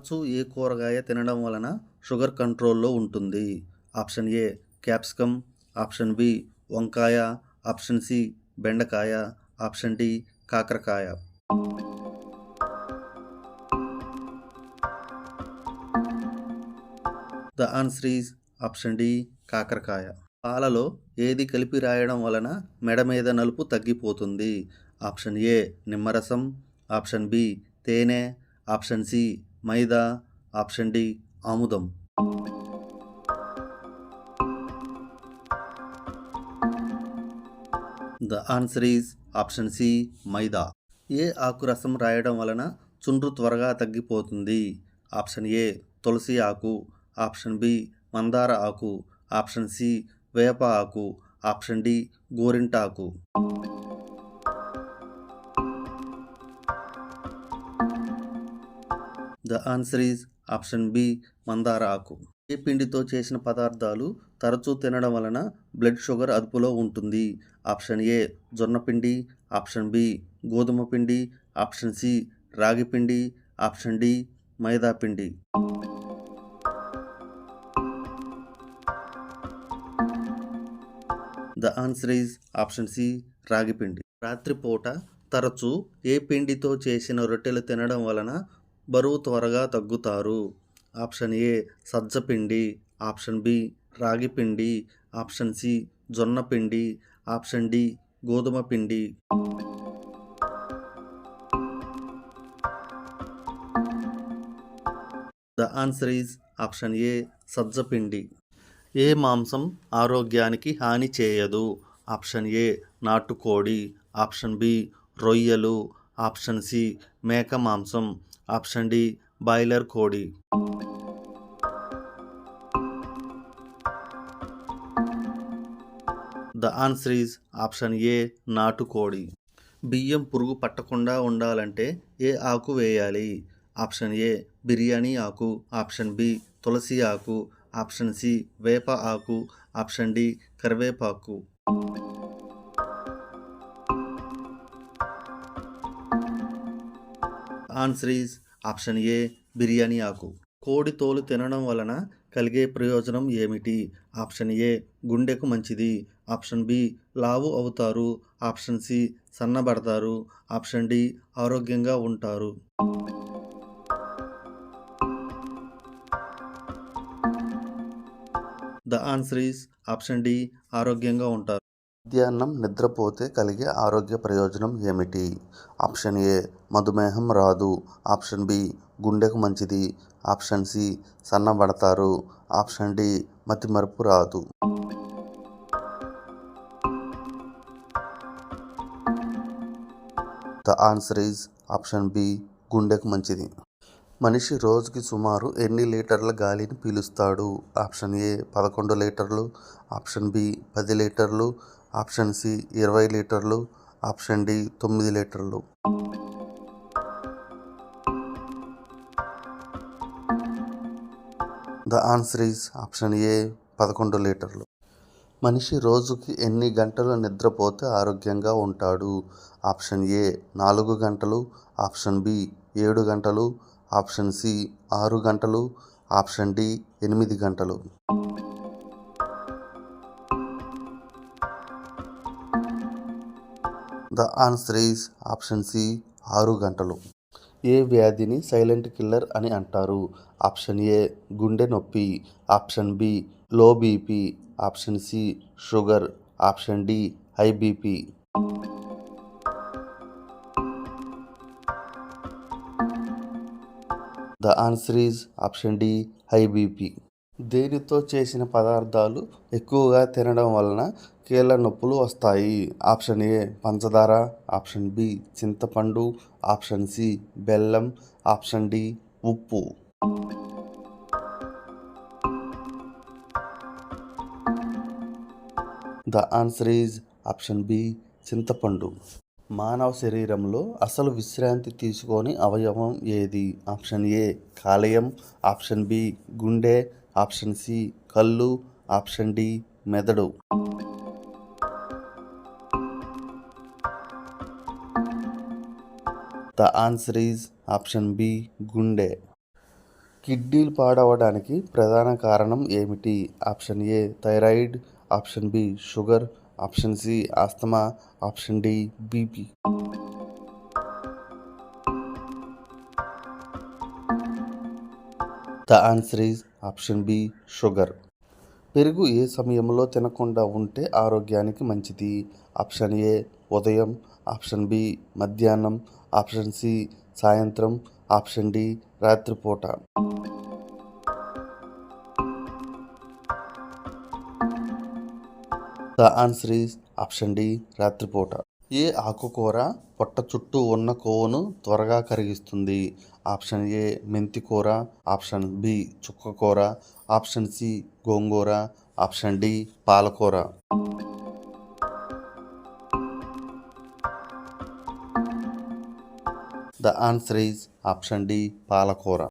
తరచూ ఏ కూరగాయ తినడం వలన షుగర్ కంట్రోల్లో ఉంటుంది? Option A capsicum, option B వంకాయ, ఆప్షన్ సి బెండకాయ, ఆప్షన్ డి కాకరకాయ. The answer is option D కాకరకాయ. పాలలో ఏది కలిపి రాయడం వలన మెడ మీద నలుపు తగ్గిపోతుంది? ఆప్షన్ ఏ నిమ్మరసం, ఆప్షన్ బి తేనె, ఆప్షన్ సి మైదా, ఆప్షన్ డి ఆముదం. The answer is option C maida. ఏ ఆకు రసం రాయడం వలన చుండ్రు త్వరగా తగ్గిపోతుంది? ఆప్షన్ ఏ తులసి ఆకు, ఆప్షన్ బి మందార ఆకు, ఆప్షన్ సి వేప ఆకు, ఆప్షన్ డి గోరింటాకు. The answer is option B మందార ఆకు. ఏ పిండితో చేసిన పదార్థాలు తరచూ తినడం వలన బ్లడ్ షుగర్ అదుపులో ఉంటుంది? ఆప్షన్ ఏ జొన్న పిండి, ఆప్షన్ బి గోధుమ పిండి, ఆప్షన్ సి రాగి పిండి, ఆప్షన్ డి మైదా పిండి. The answer is option C రాగి పిండి. రాత్రిపూట తరచూ ఏ పిండితో చేసిన రొట్టెలు తినడం వలన బరువు త్వరగా తగ్గుతారు? ఆప్షన్ ఏ సజ్జపిండి, ఆప్షన్ బి రాగి పిండి, ఆప్షన్ సి జొన్న పిండి, ఆప్షన్ డి గోధుమ పిండి. The answer is option A సజ్జపిండి. ఏ మాంసం ఆరోగ్యానికి హాని చేయదు? ఆప్షన్ ఏ నాటుకోడి, ఆప్షన్ బి రొయ్యలు, ఆప్షన్ సి మేక మాంసం, ఆప్షన్ డి బాయిలర్ కోడి. The answer is option A నాటుకోడి. బియ్యం పురుగు పట్టకుండా ఉండాలంటే ఏ ఆకు వేయాలి? ఆప్షన్ ఏ బిర్యానీ ఆకు, ఆప్షన్ బి తులసి ఆకు, ఆప్షన్ సి వేప ఆకు, ఆప్షన్ డి కరివేపాకు. ఆన్సర్ ఈజ్ ఆప్షన్ ఏ బిర్యానీ ఆకు. కోడి తోలు తినడం వలన కలిగే ప్రయోజనం ఏమిటి? ఆప్షన్ ఏ గుండెకు మంచిది, ఆప్షన్ బి లావు అవుతారు, ఆప్షన్ సి సన్నబడతారు, ఆప్షన్ డి ఆరోగ్యంగా ఉంటారు. The answer is option D ఆరోగ్యంగా ఉంటారు. మధ్యాహ్నం నిద్రపోతే కలిగే ఆరోగ్య ప్రయోజనం ఏమిటి? ఆప్షన్ ఏ మధుమేహం రాదు, ఆప్షన్ బి గుండెకు మంచిది, ఆప్షన్ సి సన్నబడతారు, ఆప్షన్ డి మతిమరుపు రాదు. The answer is option B గుండెకు మంచిది. మనిషి రోజుకి సుమారు ఎన్ని లీటర్ల గాలిని పీలుస్తాడు? ఆప్షన్ ఏ 11 లీటర్లు, ఆప్షన్ బి 10 లీటర్లు, ఆప్షన్ సి 20 లీటర్లు, ఆప్షన్ డి 9 లీటర్లు. ద ఆన్సర్ ఈజ్ ఆప్షన్ ఏ 11 లీటర్లు. మనిషి రోజుకి ఎన్ని గంటలు నిద్రపోతే ఆరోగ్యంగా ఉంటాడు? ఆప్షన్ ఏ 4 గంటలు, ఆప్షన్ బి 7 గంటలు, ఆప్షన్ సి 6 గంటలు, ఆప్షన్ డి 8 గంటలు. The answer is option C 6 గంటలు. ఏ వ్యాధిని సైలెంట్ కిల్లర్ అని అంటారు? ఆప్షన్ ఏ గుండె నొప్పి, option B low BP, option C sugar, option D high BP. The answer is option D high BP. దేనితో చేసిన పదార్థాలు ఎక్కువగా తినడం వలన కీళ్ళ నొప్పులు వస్తాయి? ఆప్షన్ ఏ పంచదార, ఆప్షన్ బి చింతపండు, ఆప్షన్ సి బెల్లం, ఆప్షన్ డి ఉప్పు. The answer is option B చింతపండు. మానవ శరీరంలో అసలు విశ్రాంతి తీసుకోని అవయవం ఏది? ఆప్షన్ ఏ కాలేయం, ఆప్షన్ బి గుండె, ఆప్షన్ సి కళ్ళు, ఆప్షన్ డి మెదడు. The answer is option B గుండె. కిడ్నీలు పాడవడానికి ప్రధాన కారణం ఏమిటి? Option A thyroid, option B sugar, option C asthma, option D BP. The answer is option B sugar. పెరుగు ఏ సమయంలో తినకుండా ఉంటే ఆరోగ్యానికి మంచిది? ఆప్షన్ ఏ ఉదయం, ఆప్షన్ బి మధ్యాహ్నం, ఆప్షన్ సి సాయంత్రం, ఆప్షన్ డి రాత్రిపూట. The answer is option D రాత్రిపూట. ఏ ఆకుకూర పొట్ట చుట్టూ ఉన్న కొవ్వును త్వరగా కరిగిస్తుంది? ఆప్షన్ ఏ మెంతికూర, ఆప్షన్ బి చుక్కకూర, ఆప్షన్ సి గోంగూర, ఆప్షన్ డి పాలకూర. The answer is option D పాలకూర.